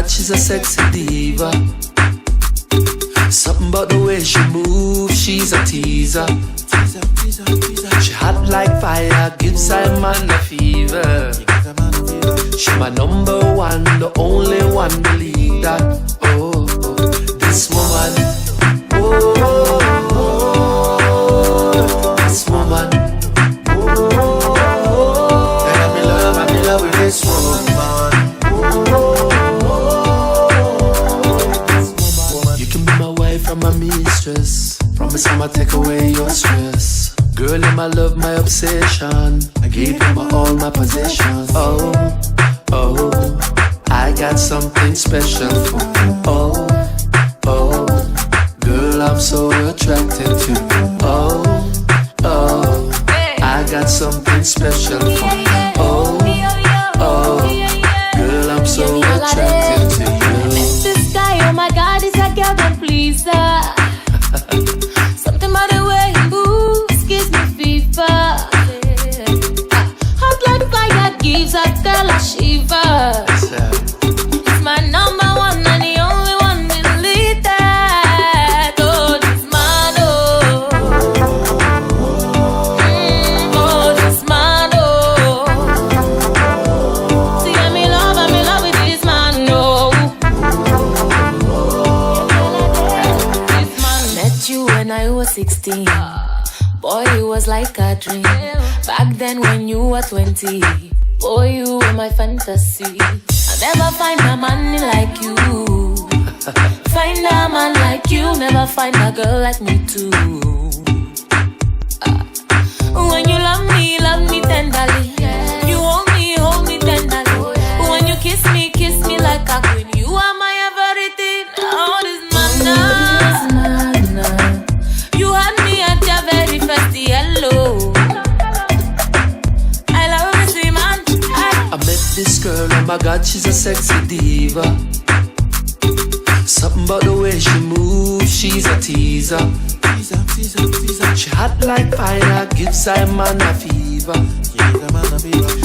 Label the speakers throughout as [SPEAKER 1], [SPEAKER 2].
[SPEAKER 1] God, she's a sexy diva. Something about the way she moves, she's a teaser. She hot like fire, gives a man a fever. She my number one, the only one, believe that. Oh, this woman. Oh, this woman. And I'm in love with this woman. You can be my wife and my mistress. Promise I'ma take away your stress. Girl, in my love, my obsession. I gave you all my possessions. Oh, I got something special for you. Oh, girl, I'm so attracted to you. Oh, I got something special for you. Oh, girl, I'm so attracted to you.
[SPEAKER 2] This guy, oh my God, is a girl that pleaser. Something about the way he moves gives me fever. Hot like fire gives a girl a shiver. It's my number one and the only one believe that. Oh, this man, oh. Oh, this man, oh. See, I'm in love with this man, oh. This man. Met you when I was 16. Boy, it was like a dream. Back then when you were 20. Boy, you were my fantasy. I'll never find a man like you. Find a man like you. Never find a girl like me too. When you love me tenderly. You hold me tenderly. When you kiss me like a queen. You are my everything. Oh, this man, you had me at your very first hello. I love this man.
[SPEAKER 1] I met this girl, oh my God, she's a sexy diva. Something about the way she moves, she's a teaser. She hot like fire, gives a man a fever.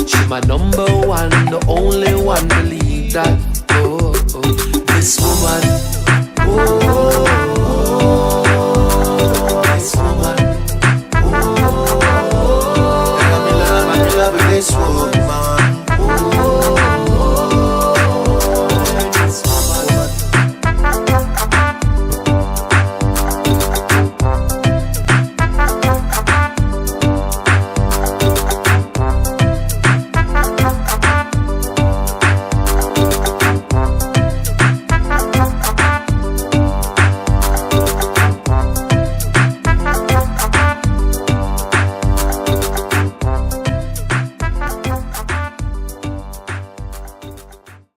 [SPEAKER 1] She my number one, the only one, believe that. Oh, this woman.